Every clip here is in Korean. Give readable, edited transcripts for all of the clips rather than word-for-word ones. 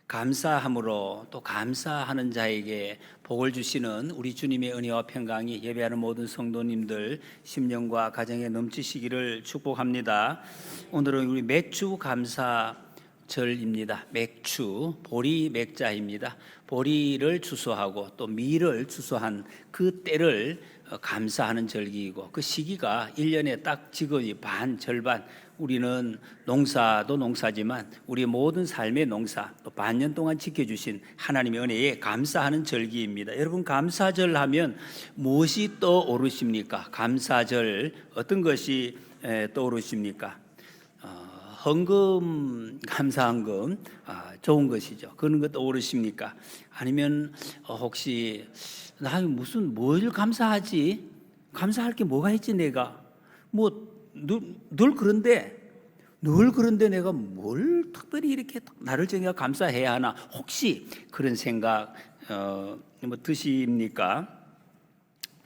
감사함으로 또 감사하는 자에게 복을 주시는 우리 주님의 은혜와 평강이 예배하는 모든 성도님들 심령과 가정에 넘치시기를 축복합니다. 오늘은 우리 맥주 감사절입니다. 맥주, 보리 맥자입니다. 보리를 추수하고 또 밀을 추수한 그 때를 감사하는 절기이고, 그 시기가 1년에 딱 지금이 반 절반, 우리는 농사도 농사지만 우리 모든 삶의 농사 또 반년 동안 지켜주신 하나님의 은혜에 감사하는 절기입니다. 여러분, 감사절 하면 무엇이 떠오르십니까? 감사절 어떤 것이 떠오르십니까? 헌금, 감사헌금, 좋은 것이죠. 그런 것 떠오르십니까? 아니면 혹시 나 무슨 뭘 감사하지? 감사할 게 뭐가 있지 내가? 늘 그런데 내가 뭘 특별히 이렇게 나를 정해 감사해야 하나? 혹시 그런 생각 드십니까?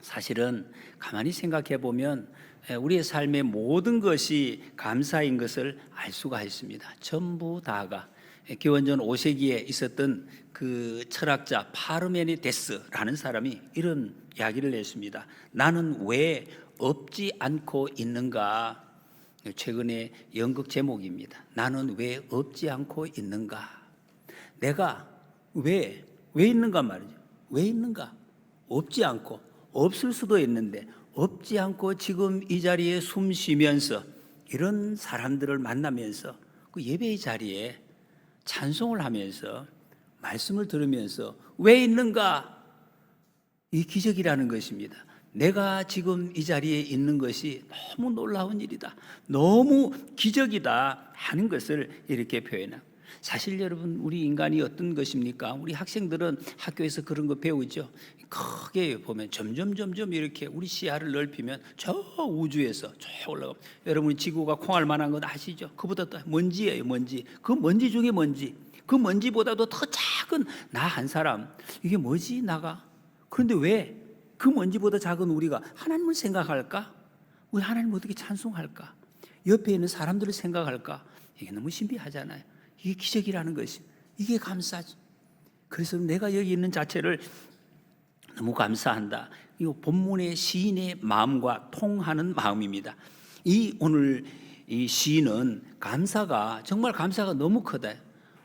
사실은 가만히 생각해 보면 우리의 삶의 모든 것이 감사인 것을 알 수가 있습니다. 전부 다가 기원전 5세기에 있었던 그 철학자 파르메니데스라는 사람이 이런 이야기를 냈습니다. 나는 왜 없지 않고 있는가? 최근에 연극 제목입니다. 나는 왜 없지 않고 있는가? 내가 왜 있는가 말이죠. 왜 있는가? 없지 않고, 없을 수도 있는데 없지 않고 지금 이 자리에 숨 쉬면서 이런 사람들을 만나면서 그 예배의 자리에 찬송을 하면서 말씀을 들으면서 왜 있는가? 이 기적이라는 것입니다. 내가 지금 이 자리에 있는 것이 너무 놀라운 일이다, 너무 기적이다 하는 것을 이렇게 표현합니다. 사실 여러분, 우리 인간이 어떤 것입니까? 우리 학생들은 학교에서 그런 거 배우죠. 크게 보면 점점 이렇게 우리 시야를 넓히면 저 우주에서 저 올라가면, 여러분 지구가 콩알 만한 건 아시죠? 그보다 더 먼지예요. 먼지. 그 먼지 중에 먼지, 그 먼지보다도 더 작은 나 한 사람, 이게 뭐지 나가? 그런데 왜 그 먼지보다 작은 우리가 하나님을 생각할까? 우리 하나님 어떻게 찬송할까? 옆에 있는 사람들을 생각할까? 이게 너무 신비하잖아요. 이게 기적이라는 것이, 이게 감사죠. 그래서 내가 여기 있는 자체를 너무 감사한다. 이 본문의 시인의 마음과 통하는 마음입니다. 오늘 이 시인은 정말 감사가 너무 크다.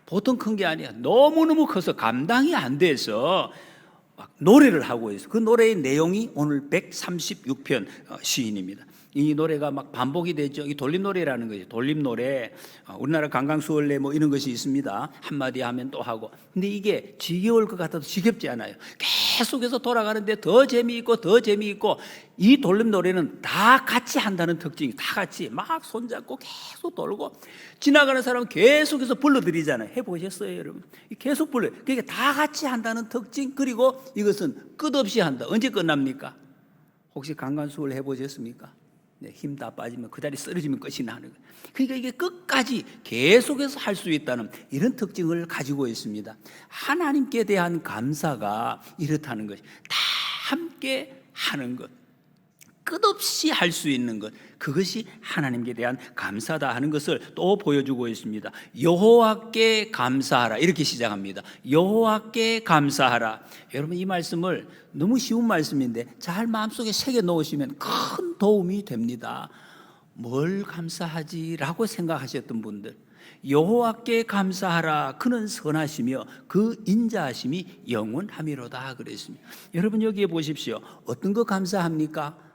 보통 큰 게 아니야. 너무너무 커서 감당이 안 돼서 막 노래를 하고 있어. 그 노래의 내용이 오늘 136편 시인입니다. 이 노래가 막 반복이 되죠. 이 돌림노래라는 거죠. 돌림노래. 우리나라 강강수월래 이런 것이 있습니다. 한마디 하면 또 하고. 근데 이게 지겨울 것 같아도 지겹지 않아요. 계속해서 돌아가는데 더 재미있고 이 돌림노래는 다 같이 한다는 특징이, 다 같이 막 손잡고 계속 돌고 지나가는 사람은 계속해서 불러드리잖아요. 해보셨어요, 여러분? 계속 불러요. 그러니까 다 같이 한다는 특징, 그리고 이것은 끝없이 한다. 언제 끝납니까? 혹시 강간수월 해보셨습니까? 네, 힘 다 빠지면 그 자리 쓰러지면 끝이 나는 거예요. 그러니까 이게 끝까지 계속해서 할 수 있다는 이런 특징을 가지고 있습니다. 하나님께 대한 감사가 이렇다는 것이, 다 함께 하는 것, 끝없이 할 수 있는 것, 그것이 하나님께 대한 감사다 하는 것을 또 보여주고 있습니다. 여호와께 감사하라, 이렇게 시작합니다. 여호와께 감사하라. 여러분, 이 말씀을, 너무 쉬운 말씀인데 잘 마음속에 새겨 놓으시면 큰 도움이 됩니다. 뭘 감사하지라고 생각하셨던 분들, 여호와께 감사하라. 그는 선하시며 그 인자하심이 영원하미로다 그랬습니다. 여러분, 여기에 보십시오. 어떤 거 감사합니까?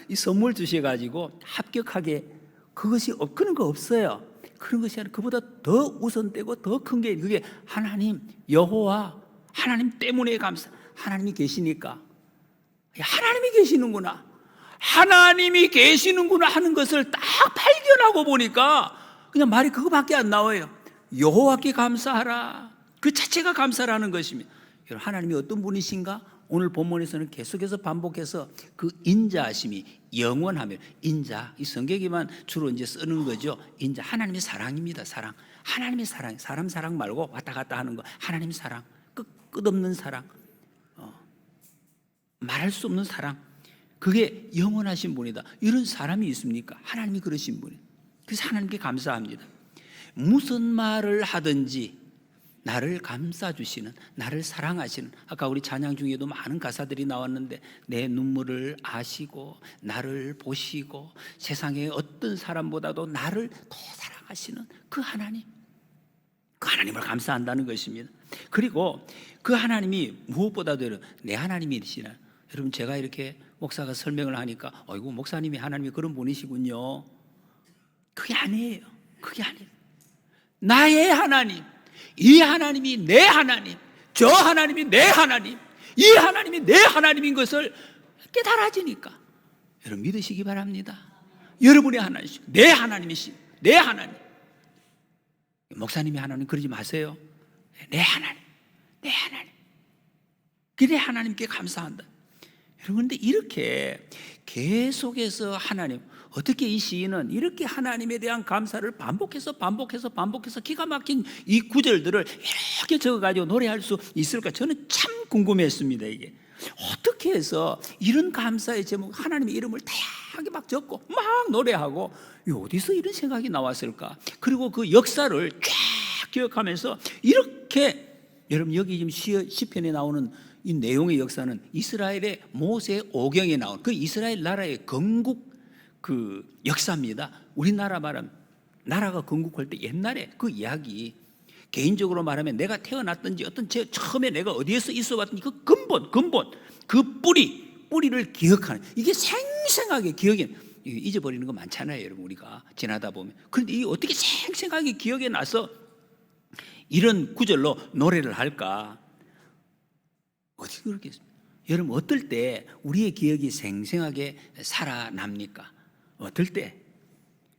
이 선물 주셔가지고 합격하게, 그런 거 없어요. 그런 것이 아니라 그보다 더 우선되고 더 큰 게, 그게 하나님, 여호와, 하나님 때문에 감사. 하나님이 계시니까, 하나님이 계시는구나 하는 것을 딱 발견하고 보니까 그냥 말이 그거밖에 안 나와요. 여호와께 감사하라. 그 자체가 감사라는 것입니다. 하나님이 어떤 분이신가? 오늘 본문에서는 계속해서 반복해서 그 인자하심이 영원하며, 인자, 이 성경에만 주로 이제 쓰는 거죠. 인자, 하나님의 사랑입니다. 사랑. 하나님의 사랑. 사람 사랑 말고 왔다 갔다 하는 거. 하나님의 사랑. 끝없는 사랑. 말할 수 없는 사랑. 그게 영원하신 분이다. 이런 사람이 있습니까? 하나님이 그러신 분이에요. 그래서 하나님께 감사합니다. 무슨 말을 하든지 나를 감싸주시는, 나를 사랑하시는, 아까 우리 찬양 중에도 많은 가사들이 나왔는데 내 눈물을 아시고 나를 보시고 세상의 어떤 사람보다도 나를 더 사랑하시는 그 하나님, 그 하나님을 감사한다는 것입니다. 그리고 그 하나님이 무엇보다도 내 하나님이시나. 여러분, 제가 이렇게 목사가 설명을 하니까 어이구, 목사님이 하나님이 그런 분이시군요. 그게 아니에요. 그게 아니에요. 나의 하나님, 이 하나님이 내 하나님, 저 하나님이 내 하나님, 이 하나님이 내 하나님인 것을 깨달아지니까 여러분 믿으시기 바랍니다. 여러분의 하나님이시, 내 하나님이시, 내 하나님. 목사님이 하나님 그러지 마세요. 내 하나님, 내 하나님. 그래 하나님께 감사한다. 여러분, 근데 이렇게 계속해서 하나님, 어떻게 이 시인은 이렇게 하나님에 대한 감사를 반복해서 기가 막힌 이 구절들을 이렇게 적어가지고 노래할 수 있을까? 저는 참 궁금했습니다. 이게 어떻게 해서 이런 감사의 제목, 하나님의 이름을 다양하게 막 적고 막 노래하고, 어디서 이런 생각이 나왔을까? 그리고 그 역사를 쫙 기억하면서 이렇게, 여러분 여기 지금 시편에 나오는 이 내용의 역사는 이스라엘의 모세 오경에 나온 그 이스라엘 나라의 건국 그 역사입니다. 우리나라 말하면 나라가 건국할 때 옛날에 그 이야기, 개인적으로 말하면 내가 태어났든지 어떤 처음에 내가 어디에서 있어봤든지 그 근본, 그 뿌리를 기억하는, 이게 생생하게 기억에, 잊어버리는 거 많잖아요, 여러분. 우리가 지나다 보면. 그런데 이게 어떻게 생생하게 기억에 나서 이런 구절로 노래를 할까? 어떻게 그렇겠습니까? 여러분, 어떨 때 우리의 기억이 생생하게 살아납니까? 어떨 때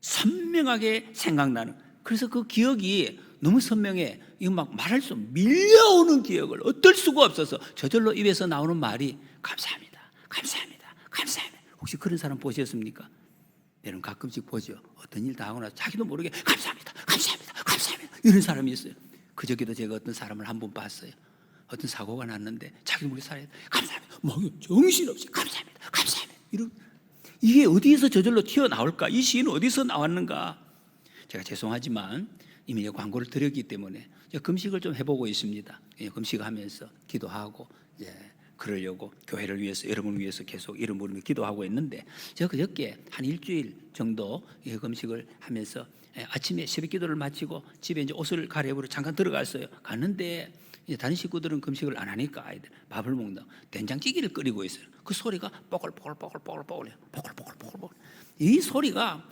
선명하게 생각나는, 그래서 그 기억이 너무 선명해. 이거 막 말할 수 없는 밀려오는 기억을 어떨 수가 없어서 저절로 입에서 나오는 말이 감사합니다, 감사합니다, 감사합니다. 혹시 그런 사람 보셨습니까? 여러분 가끔씩 보죠. 어떤 일 다 하고 나서 자기도 모르게 감사합니다, 감사합니다, 감사합니다 이런 사람이 있어요. 그저께도 제가 어떤 사람을 한 번 봤어요. 어떤 사고가 났는데 자기도 모르게 살아야 돼. 감사합니다, 뭐 정신없이 감사합니다, 감사합니다 이런. 이게 어디에서 저절로 튀어나올까? 이 시인은 어디서 나왔는가? 제가 죄송하지만 이미 광고를 드렸기 때문에 금식을 좀 해보고 있습니다. 금식하면서 기도하고 이제 그러려고 교회를 위해서, 여러분을 위해서 계속 이름 부르며 기도하고 있는데, 제가 그저께 한 일주일 정도 금식을 하면서 아침에 새벽 기도를 마치고 집에 이제 옷을 갈아입으러 잠깐 들어갔어요. 갔는데 이제 다른 식구들은 금식을 안 하니까 아이들 밥을 먹는다 된장찌개를 끓이고 있어요. 그 소리가 뽀글뽀글뽀글뽀글뽀글해요. 뽀글뽀글뽀글. 이 소리가,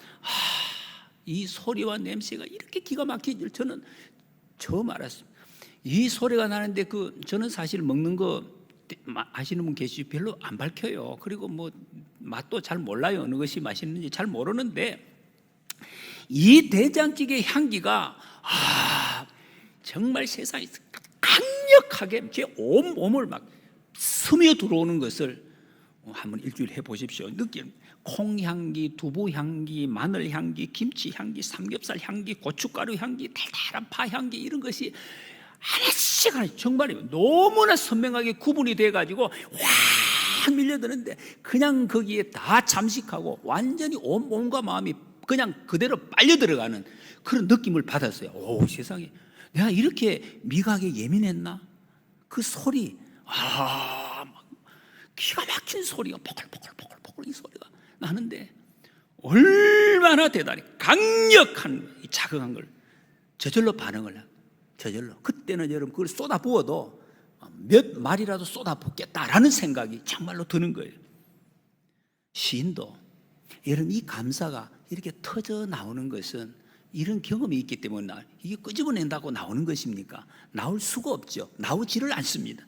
이 소리와 냄새가 이렇게 기가 막힌 줄 저는 처음 알았습니다. 이 소리가 나는데 저는 사실 먹는 거 아시는 분 계시죠? 별로 안 밝혀요. 그리고 뭐 맛도 잘 몰라요. 어느 것이 맛있는지 잘 모르는데 이 된장찌개 향기가 정말 세상에서 강력하게 제 온몸을 막 스며 들어오는 것을 한번 일주일 해보십시오. 느낌. 콩향기, 두부향기, 마늘향기, 김치향기, 삼겹살 향기, 고춧가루 향기, 달달한 파향기, 이런 것이 하나씩 정말 너무나 선명하게 구분이 돼가지고 확 밀려드는데, 그냥 거기에 다 잠식하고 완전히 온몸과 마음이 그냥 그대로 빨려 들어가는 그런 느낌을 받았어요. 오, 세상에, 내가 이렇게 미각에 예민했나? 그 소리, 막 기가 막힌 소리가 포글포글 이 소리가 나는데, 얼마나 대단히 강력한 자극한 걸 저절로 반응을 해요. 저절로. 그때는 여러분 그걸 쏟아 부어도 몇 마리라도 쏟아 붓겠다라는 생각이 정말로 드는 거예요. 시인도 여러분 이 감사가 이렇게 터져 나오는 것은 이런 경험이 있기 때문에 이게 끄집어낸다고 나오는 것입니까? 나올 수가 없죠. 나오지를 않습니다.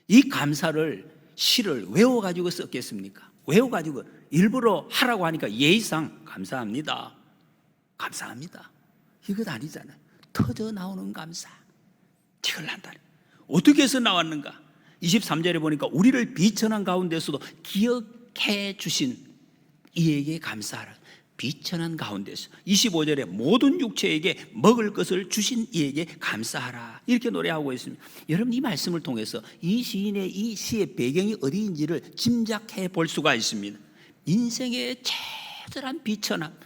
이 감사를, 시를 외워가지고 썼겠습니까? 외워가지고 일부러 하라고 하니까 예의상 감사합니다, 감사합니다 이것 아니잖아요. 터져 나오는 감사, 이걸 한다니. 어떻게 해서 나왔는가? 23절에 보니까 우리를 비천한 가운데서도 기억해 주신 이에게 감사하라. 비천한 가운데서. 25절에 모든 육체에게 먹을 것을 주신 이에게 감사하라, 이렇게 노래하고 있습니다. 여러분 이 말씀을 통해서 이 시인의 이 시의 배경이 어디인지를 짐작해 볼 수가 있습니다. 인생의 처절한 비천함,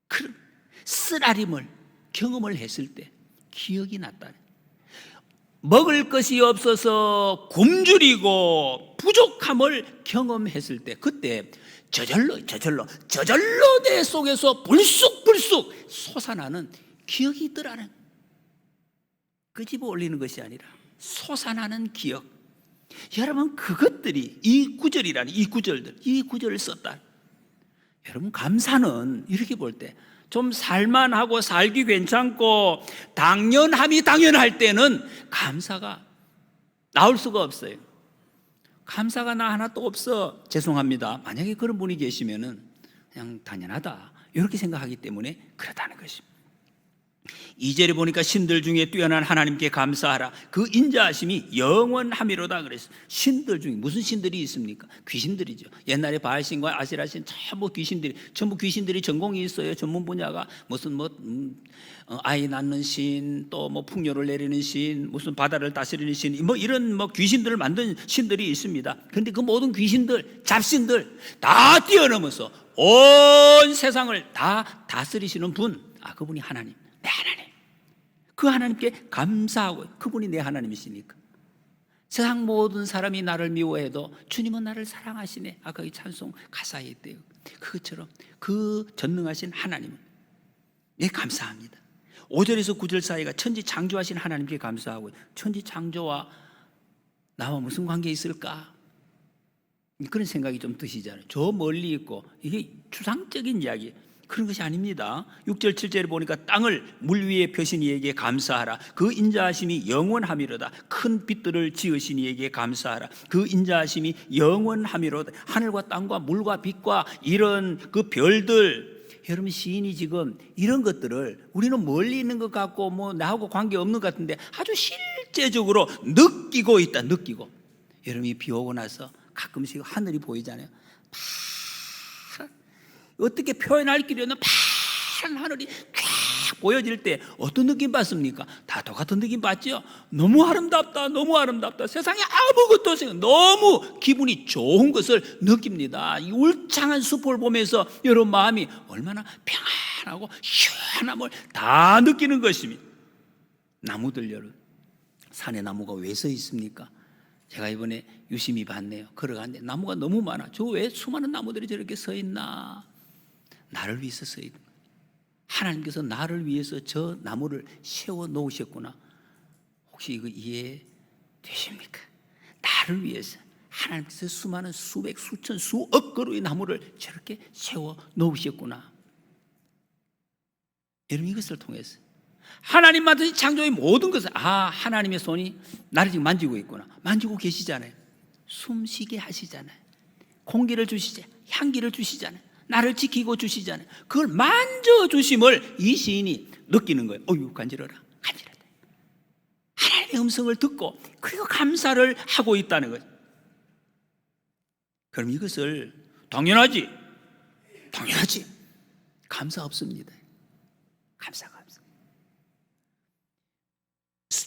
그런 쓰라림을 경험을 했을 때 기억이 났다. 먹을 것이 없어서 굶주리고 부족함을 경험했을 때 그때 저절로 내 속에서 불쑥 솟아나는 기억이 있더라는, 끄집어 올리는 것이 아니라 솟아나는 기억. 여러분, 그것들이 이 구절을 썼다. 여러분, 감사는 이렇게 볼 때 좀 살만하고 살기 괜찮고 당연함이 당연할 때는 감사가 나올 수가 없어요. 감사가 나 하나도 없어, 죄송합니다. 만약에 그런 분이 계시면은 그냥 당연하다 이렇게 생각하기 때문에 그렇다는 것입니다. 2절에 보니까 신들 중에 뛰어난 하나님께 감사하라. 그 인자하심이 영원하미로다 그랬어요. 신들 중에 무슨 신들이 있습니까? 귀신들이죠. 옛날에 바알신과 아세라신 전부 귀신들이 전공이 있어요. 전문 분야가 무슨 아이 낳는 신, 또 풍요를 내리는 신, 무슨 바다를 다스리는 신, 이런 귀신들을 만든 신들이 있습니다. 그런데 그 모든 귀신들, 잡신들 다 뛰어넘어서 온 세상을 다 다스리시는 분, 그분이 하나님, 내 하나님. 그 하나님께 감사하고, 그분이 내 하나님이시니까. 세상 모든 사람이 나를 미워해도 주님은 나를 사랑하시네. 아까 이 찬송 가사에 있대요. 그것처럼 그 전능하신 하나님은 감사합니다. 5절에서 9절 사이가 천지 창조하신 하나님께 감사하고, 천지 창조와 나와 무슨 관계 있을까? 그런 생각이 좀 드시잖아요. 저 멀리 있고, 이게 추상적인 이야기, 그런 것이 아닙니다. 6절 7절에 보니까 땅을 물 위에 펴신 이에게 감사하라. 그 인자하심이 영원하미로다. 큰 빛들을 지으신 이에게 감사하라. 그 인자하심이 영원하미로다. 하늘과 땅과 물과 빛과 이런 그 별들, 여러분, 시인이 지금 이런 것들을 우리는 멀리 있는 것 같고 나하고 관계없는 것 같은데 아주 실제적으로 느끼고 있다. 느끼고. 여러분이 비 오고 나서 가끔씩 하늘이 보이잖아요. 어떻게 표현할 길이 없는 파란 하늘이 쫙 보여질 때 어떤 느낌 받습니까? 다 똑같은 느낌 받죠? 너무 아름답다, 너무 아름답다. 세상에 아무것도 없어요. 너무 기분이 좋은 것을 느낍니다. 이 울창한 숲을 보면서 여러분 마음이 얼마나 평안하고 시원함을 다 느끼는 것입니다. 나무들, 여러분, 산에 나무가 왜 서 있습니까? 제가 이번에 유심히 봤네요. 걸어갔는데 나무가 너무 많아. 저 왜 수많은 나무들이 저렇게 서 있나? 나를 위해서 서 있는 거예요. 하나님께서 나를 위해서 저 나무를 세워 놓으셨구나. 혹시 이거 이해되십니까? 나를 위해서 하나님께서 수많은 수백, 수천, 수억 그루의 나무를 저렇게 세워 놓으셨구나. 여러분, 이것을 통해서 하나님 만드신 창조의 모든 것을 하나님의 손이 나를 지금 만지고 있구나. 만지고 계시잖아요. 숨쉬게 하시잖아요. 공기를 주시잖아요. 향기를 주시잖아요. 나를 지키고 주시잖아요. 그걸 만져주심을 이 시인이 느끼는 거예요. 어휴, 간지러라. 하나님의 음성을 듣고 그리고 감사를 하고 있다는 거예요. 그럼 이것을 당연하지. 감사 없습니다. 감사가 없습니다.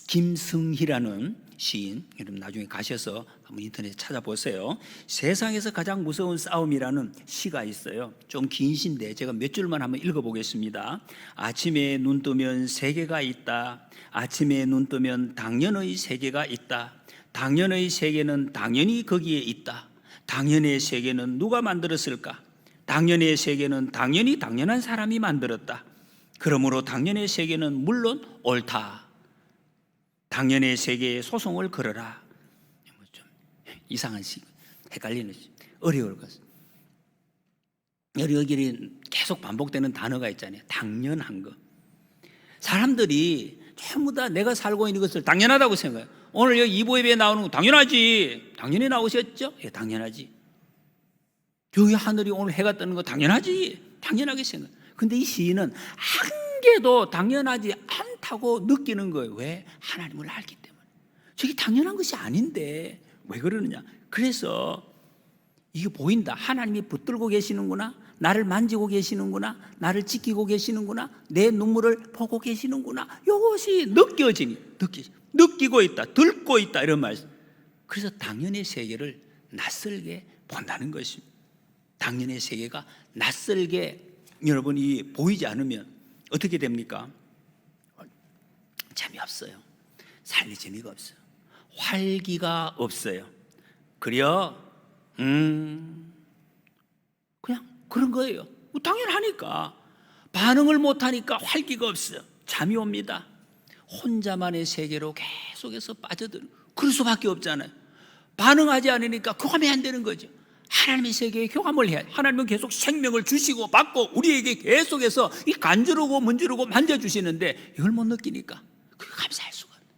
김승희라는 시인, 여러분 나중에 가셔서 한번 인터넷에 찾아보세요. 세상에서 가장 무서운 싸움이라는 시가 있어요. 좀 긴 시인데 제가 몇 줄만 한번 읽어보겠습니다. 아침에 눈 뜨면 세계가 있다. 아침에 눈 뜨면 당연의 세계가 있다. 당연의 세계는 당연히 거기에 있다. 당연의 세계는 누가 만들었을까? 당연의 세계는 당연히 당연한 사람이 만들었다. 그러므로 당연의 세계는 물론 옳다. 당연의 세계에 소송을 걸어라. 좀 이상한 시, 헷갈리는 시, 어려울 것. 여기에 계속 반복되는 단어가 있잖아요. 당연한 것. 사람들이 전부 다 내가 살고 있는 것을 당연하다고 생각해요. 오늘 여기 이보예배에 나오는 거 당연하지. 당연히 나오셨죠? 예, 당연하지. 여기 하늘이 오늘 해가 뜨는 거 당연하지. 당연하게 생각해요. 근데 이 시인은 한 개도 당연하지 않다고 느끼는 거예요. 왜? 하나님을 알기 때문에. 저게 당연한 것이 아닌데 왜 그러느냐? 그래서 이게 보인다. 하나님이 붙들고 계시는구나. 나를 만지고 계시는구나. 나를 지키고 계시는구나. 내 눈물을 보고 계시는구나. 이것이 느끼고 있다. 듣고 있다. 이런 말씀. 그래서 당연의 세계를 낯설게 본다는 것입니다. 당연의 세계가 낯설게 여러분이 보이지 않으면 어떻게 됩니까? 재미없어요. 삶의 재미가 없어요. 활기가 없어요. 그려 그냥 그런 거예요. 당연하니까. 반응을 못하니까 활기가 없어요. 잠이 옵니다. 혼자만의 세계로 계속해서 빠져드는, 그럴 수밖에 없잖아요. 반응하지 않으니까 교감이 안 되는 거죠. 하나님의 세계에 교감을 해야 돼. 하나님은 계속 생명을 주시고 받고 우리에게 계속해서 이 간주르고 문지르고 만져주시는데 이걸 못 느끼니까 그게 감사할 수가 없어요.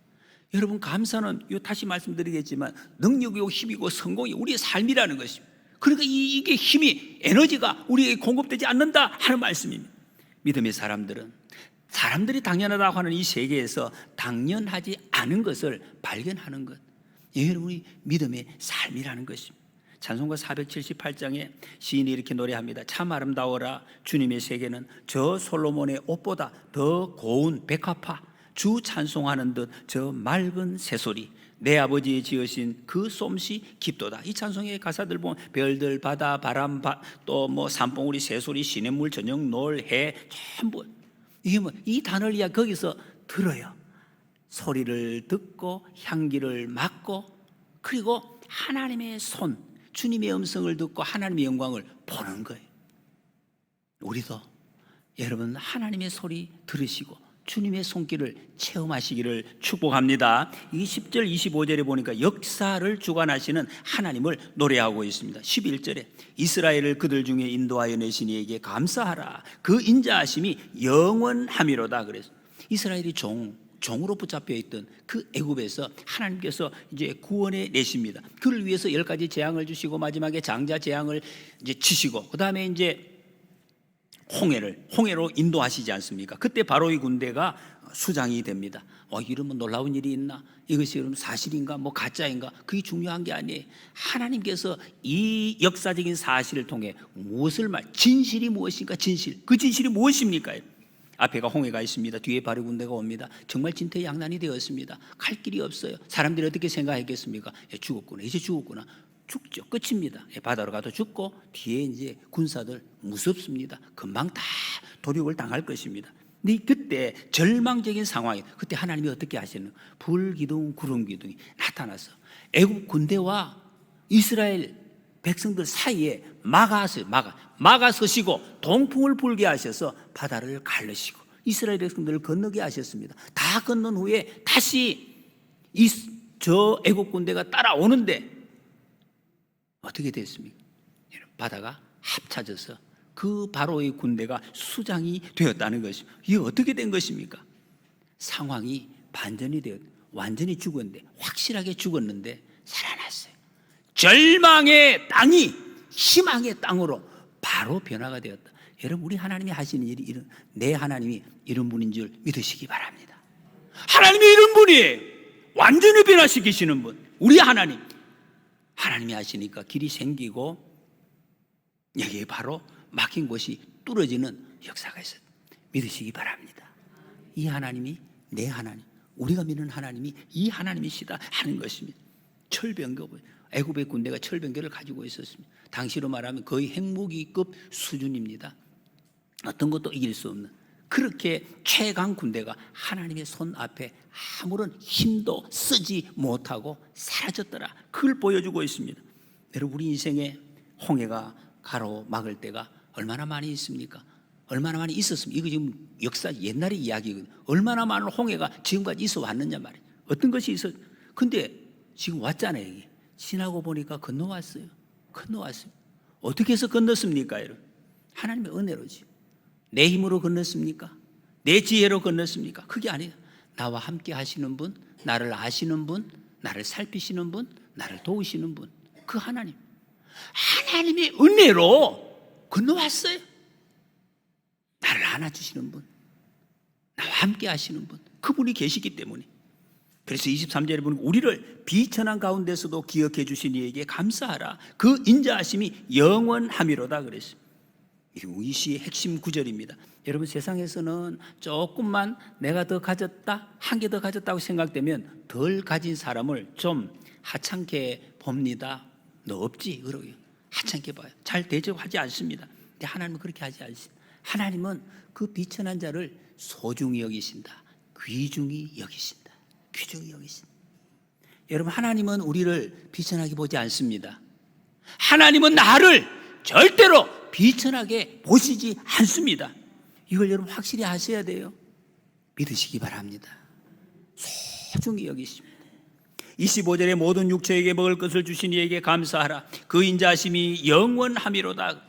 여러분, 감사는 다시 말씀드리겠지만 능력이고 힘이고 성공이 우리의 삶이라는 것입니다. 그러니까 이게 힘이, 에너지가 우리에게 공급되지 않는다 하는 말씀입니다. 믿음의 사람들은 사람들이 당연하다고 하는 이 세계에서 당연하지 않은 것을 발견하는 것, 이게 여러분이 믿음의 삶이라는 것입니다. 찬송가 478장에 시인이 이렇게 노래합니다. 참 아름다워라 주님의 세계는 저 솔로몬의 옷보다 더 고운 백합화, 주 찬송하는 듯 저 맑은 새소리, 내 아버지 지으신 그 솜씨 깊도다. 이 찬송의 가사들 보면 별들, 바다, 바람, 또 뭐 산봉우리, 새소리, 시냇물, 저녁, 노을, 해, 전부 이게 뭐 이 단어를 거기서 들어요. 소리를 듣고 향기를 맡고 그리고 하나님의 손, 주님의 음성을 듣고 하나님의 영광을 보는 거예요. 우리도 여러분 하나님의 소리 들으시고 주님의 손길을 체험하시기를 축복합니다. 이 10절 25절에 보니까 역사를 주관하시는 하나님을 노래하고 있습니다. 11절에 이스라엘을 그들 중에 인도하여 내신 이에게 감사하라. 그 인자하심이 영원함이로다. 그래서 이스라엘이 종으로 붙잡혀 있던 그 애굽에서 하나님께서 이제 구원해 내십니다. 그를 위해서 10가지 재앙을 주시고 마지막에 장자 재앙을 이제 치시고 그다음에 이제 홍해로 인도하시지 않습니까? 그때 바로의 군대가 수장이 됩니다. 이러면 놀라운 일이 있나? 이것이 그럼 사실인가? 뭐 가짜인가? 그게 중요한 게 아니에요. 하나님께서 이 역사적인 사실을 통해 무엇을 진실이 무엇인가? 그 진실이 무엇입니까? 앞에가 홍해가 있습니다. 뒤에 바로 군대가 옵니다. 정말 진퇴양난이 되었습니다. 갈 길이 없어요. 사람들이 어떻게 생각했겠습니까? 죽었구나. 이제 죽었구나. 죽죠. 끝입니다. 바다로 가도 죽고 뒤에 이제 군사들 무섭습니다. 금방 다 도륙을 당할 것입니다. 근데 그때 절망적인 상황에 그때 하나님이 어떻게 하시는? 불기둥 구름기둥이 나타나서 애국 군대와 이스라엘 백성들 사이에 막아서시고 동풍을 불게 하셔서 바다를 갈르시고 이스라엘 백성들을 건너게 하셨습니다. 다 건넌 후에 다시 저 애국 군대가 따라오는데 어떻게 됐습니까? 바다가 합쳐져서 그 바로의 군대가 수장이 되었다는 것입니다. 이게 어떻게 된 것입니까? 상황이 반전이 완전히 죽었는데, 확실하게 죽었는데 살아났어요. 절망의 땅이 희망의 땅으로 바로 변화가 되었다. 여러분, 우리 하나님이 하시는 일이 내 하나님이 이런 분인 줄 믿으시기 바랍니다. 하나님이 이런 분이에요. 완전히 변화시키시는 분, 우리 하나님이 하시니까 길이 생기고 여기에 바로 막힌 곳이 뚫어지는 역사가 있어요. 믿으시기 바랍니다. 이 하나님이 내 하나님, 우리가 믿는 하나님이 이 하나님이시다 하는 것입니다. 철병거, 애굽의 군대가 철병거를 가지고 있었습니다. 당시로 말하면 거의 핵무기급 수준입니다. 어떤 것도 이길 수 없는 그렇게 최강 군대가 하나님의 손 앞에 아무런 힘도 쓰지 못하고 사라졌더라. 그걸 보여주고 있습니다. 여러분, 우리 인생에 홍해가 가로막을 때가 얼마나 많이 있습니까? 얼마나 많이 있었습니까? 이거 지금 역사 옛날의 이야기거든요. 얼마나 많은 홍해가 지금까지 있어 왔느냐 말이에요. 어떤 것이 있어? 근데 지금 왔잖아요. 이게. 지나고 보니까 건너왔어요. 어떻게 해서 건넜습니까? 여러분? 하나님의 은혜로지. 내 힘으로 건넜습니까? 내 지혜로 건넜습니까? 그게 아니에요. 나와 함께 하시는 분, 나를 아시는 분, 나를 살피시는 분, 나를 도우시는 분, 그 하나님의 은혜로 건너왔어요. 나를 안아주시는 분, 나와 함께 하시는 분, 그분이 계시기 때문에. 그래서 23절에 보면 우리를 비천한 가운데서도 기억해 주신 이에게 감사하라. 그 인자하심이 영원함이로다 그랬어요. 이 시의 핵심 구절입니다. 여러분, 세상에서는 조금만 내가 더 가졌다, 한 개 더 가졌다고 생각되면 덜 가진 사람을 좀 하찮게 봅니다. 너 없지? 그러고요. 하찮게 봐요. 잘 대접하지 않습니다. 근데 하나님은 그렇게 하지 않습니다. 하나님은 그 비천한 자를 소중히 여기신다. 귀중히 여기신다. 귀중히 여기신다. 여러분, 하나님은 우리를 비천하게 보지 않습니다. 하나님은 나를 절대로 비천하게 보시지 않습니다. 이걸 여러분 확실히 아셔야 돼요. 믿으시기 바랍니다. 소중히 여기십니다. 25절에 모든 육체에게 먹을 것을 주신 이에게 감사하라. 그 인자하심이 영원하미로다.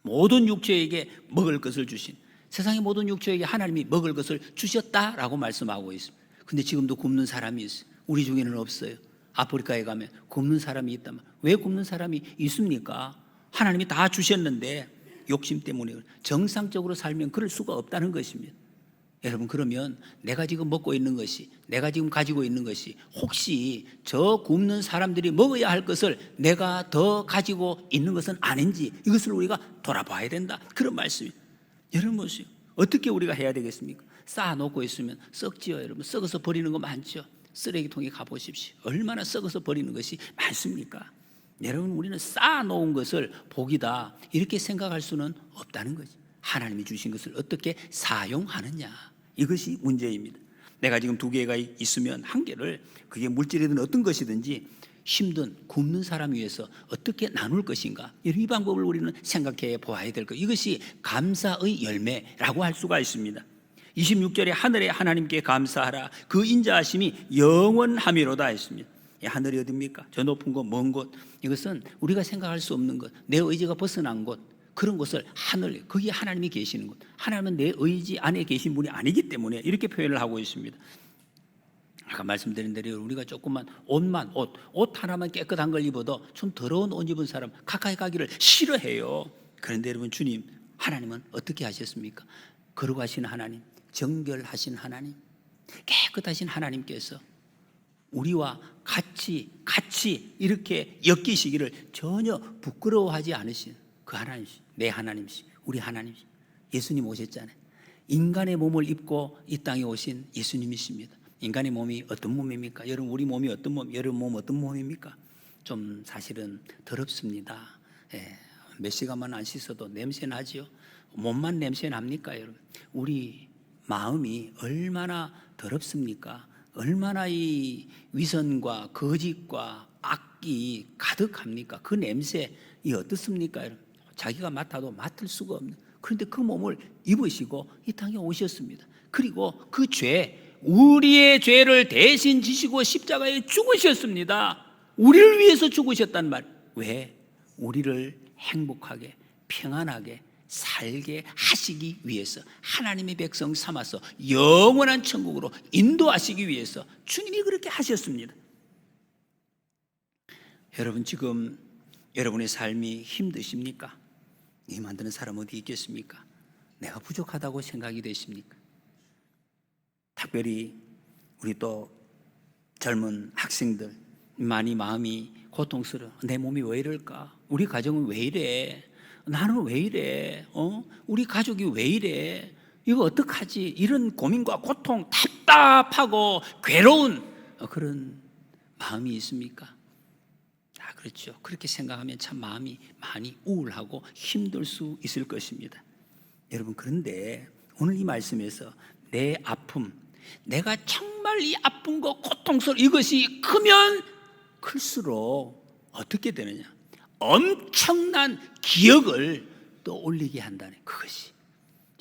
모든 육체에게 먹을 것을 주신, 세상의 모든 육체에게 하나님이 먹을 것을 주셨다라고 말씀하고 있습니다. 근데 지금도 굶는 사람이 있어요. 우리 중에는 없어요. 아프리카에 가면 굶는 사람이 있다면 왜 굶는 사람이 있습니까? 하나님이 다 주셨는데 욕심 때문에. 정상적으로 살면 그럴 수가 없다는 것입니다. 여러분, 그러면 내가 지금 먹고 있는 것이, 내가 지금 가지고 있는 것이 혹시 저 굶는 사람들이 먹어야 할 것을 내가 더 가지고 있는 것은 아닌지, 이것을 우리가 돌아봐야 된다, 그런 말씀이에요. 여러분 보세요. 어떻게 우리가 해야 되겠습니까? 쌓아놓고 있으면 썩지요. 여러분, 썩어서 버리는 거 많죠. 쓰레기통에 가보십시오. 얼마나 썩어서 버리는 것이 많습니까? 여러분, 우리는 쌓아놓은 것을 복이다 이렇게 생각할 수는 없다는 거죠. 하나님이 주신 것을 어떻게 사용하느냐, 이것이 문제입니다. 내가 지금 2개가 있으면 1개를, 그게 물질이든 어떤 것이든지 힘든 굶는 사람 위해서 어떻게 나눌 것인가, 이 방법을 우리는 생각해 보아야 될 것. 이것이 감사의 열매라고 할 수가 있습니다. 26절에 하늘의 하나님께 감사하라. 그 인자하심이 영원하미로다 했습니다. 하늘이 어디입니까? 저 높은 곳, 먼 곳. 이것은 우리가 생각할 수 없는 것, 내 의지가 벗어난 곳, 그런 곳을 하늘, 거기에 하나님이 계시는 곳. 하나님은 내 의지 안에 계신 분이 아니기 때문에 이렇게 표현을 하고 있습니다. 아까 말씀드린 대로 우리가 조금만 옷 하나만 깨끗한 걸 입어도 좀 더러운 옷 입은 사람 가까이 가기를 싫어해요. 그런데 여러분, 주님 하나님은 어떻게 하셨습니까? 거룩하신 하나님, 정결하신 하나님, 깨끗하신 하나님께서 우리와 같이 이렇게 엮이시기를 전혀 부끄러워하지 않으신 그 하나님이시, 내 하나님이시, 우리 하나님이시. 예수님 오셨잖아요. 인간의 몸을 입고 이 땅에 오신 예수님이십니다. 인간의 몸이 어떤 몸입니까? 여러분, 우리 몸이 어떤 몸, 여러분 몸 어떤 몸입니까? 좀 사실은 더럽습니다. 몇 시간만 안 씻어도 냄새 나지요. 몸만 냄새 납니까, 여러분? 우리 마음이 얼마나 더럽습니까? 얼마나 이 위선과 거짓과 악이 가득합니까? 그 냄새 이 어떻습니까, 여러분? 자기가 맡아도 맡을 수가 없는. 그런데 그 몸을 입으시고 이 땅에 오셨습니다. 그리고 그 죄, 우리의 죄를 대신 지시고 십자가에 죽으셨습니다. 우리를 위해서 죽으셨단 말. 왜? 우리를 행복하게 평안하게 살게 하시기 위해서, 하나님의 백성 삼아서 영원한 천국으로 인도하시기 위해서 주님이 그렇게 하셨습니다. 여러분, 지금 여러분의 삶이 힘드십니까? 이 만드는 사람 어디 있겠습니까? 내가 부족하다고 생각이 되십니까? 특별히 우리 또 젊은 학생들 많이 마음이 고통스러워. 내 몸이 왜 이럴까? 우리 가정은 왜 이래? 나는 왜 이래? 우리 가족이 왜 이래? 이거 어떡하지? 이런 고민과 고통, 답답하고 괴로운 그런 마음이 있습니까? 그렇죠. 그렇게 생각하면 참 마음이 많이 우울하고 힘들 수 있을 것입니다. 여러분, 그런데 오늘 이 말씀에서 내 아픔, 내가 정말 이 아픈 거, 고통스러운 이것이 크면 클수록 어떻게 되느냐? 엄청난 기억을 떠올리게 한다는 그것이,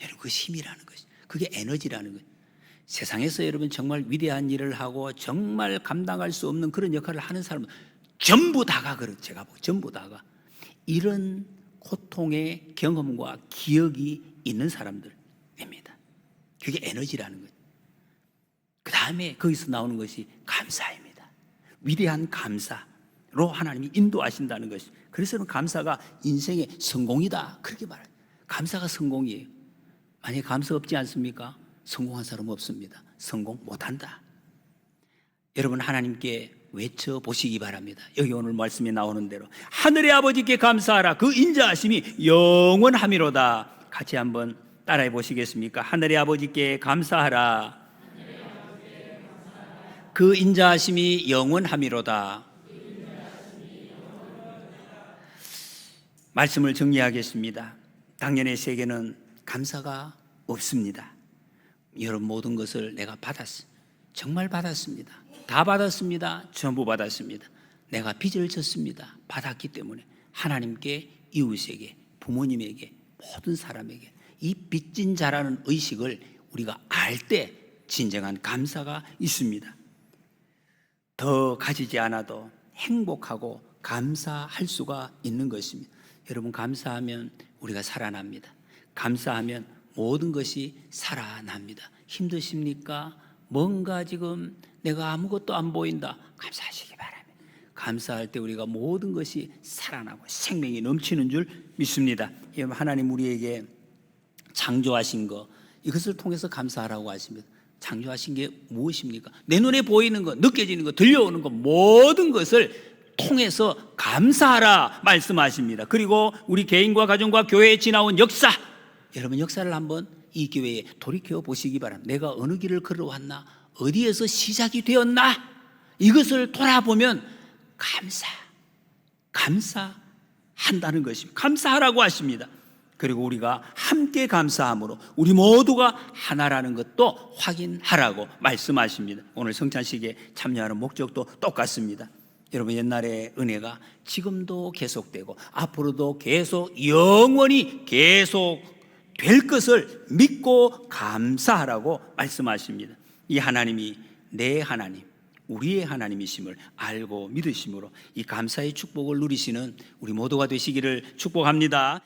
여러분, 그 힘이라는 것이, 그게 에너지라는 것. 세상에서 여러분 정말 위대한 일을 하고 정말 감당할 수 없는 그런 역할을 하는 사람은 전부 다가 그렇죠. 제가 보기 전부 다가 이런 고통의 경험과 기억이 있는 사람들입니다. 그게 에너지라는 거죠. 그 다음에 거기서 나오는 것이 감사입니다. 위대한 감사로 하나님이 인도하신다는 것이. 그래서 감사가 인생의 성공이다, 그렇게 말해요. 감사가 성공이에요. 만약에 감사 없지 않습니까? 성공한 사람은 없습니다. 성공 못한다. 여러분, 하나님께 외쳐보시기 바랍니다. 여기 오늘 말씀에 나오는 대로 하늘의 아버지께 감사하라. 그 인자하심이 영원하미로다. 같이 한번 따라해 보시겠습니까? 하늘의 아버지께 감사하라. 그 인자하심이 영원하미로다. 말씀을 정리하겠습니다. 당연히 세계는 감사가 없습니다. 여러분 모든 것을 내가 받았습니다. 정말 받았습니다. 다 받았습니다. 전부 받았습니다. 내가 빚을 졌습니다. 받았기 때문에 하나님께, 이웃에게, 부모님에게, 모든 사람에게 이 빚진 자라는 의식을 우리가 알 때 진정한 감사가 있습니다. 더 가지지 않아도 행복하고 감사할 수가 있는 것입니다. 여러분 감사하면 우리가 살아납니다. 감사하면 모든 것이 살아납니다. 힘드십니까? 뭔가 지금 내가 아무것도 안 보인다. 감사하시기 바랍니다. 감사할 때 우리가 모든 것이 살아나고 생명이 넘치는 줄 믿습니다. 하나님 우리에게 창조하신 거 이것을 통해서 감사하라고 하십니다. 창조하신 게 무엇입니까? 내 눈에 보이는 거, 느껴지는 거, 들려오는 거 모든 것을 통해서 감사하라 말씀하십니다. 그리고 우리 개인과 가정과 교회에 지나온 역사, 여러분 역사를 한번 이 교회에 돌이켜 보시기 바랍니다. 내가 어느 길을 걸어왔나? 어디에서 시작이 되었나? 이것을 돌아보면 감사한다는 것입니다. 감사하라고 하십니다. 그리고 우리가 함께 감사함으로 우리 모두가 하나라는 것도 확인하라고 말씀하십니다. 오늘 성찬식에 참여하는 목적도 똑같습니다. 여러분 옛날의 은혜가 지금도 계속되고 앞으로도 계속 영원히 계속 될 것을 믿고 감사하라고 말씀하십니다. 이 하나님이 내 하나님, 우리의 하나님이심을 알고 믿으심으로 이 감사의 축복을 누리시는 우리 모두가 되시기를 축복합니다.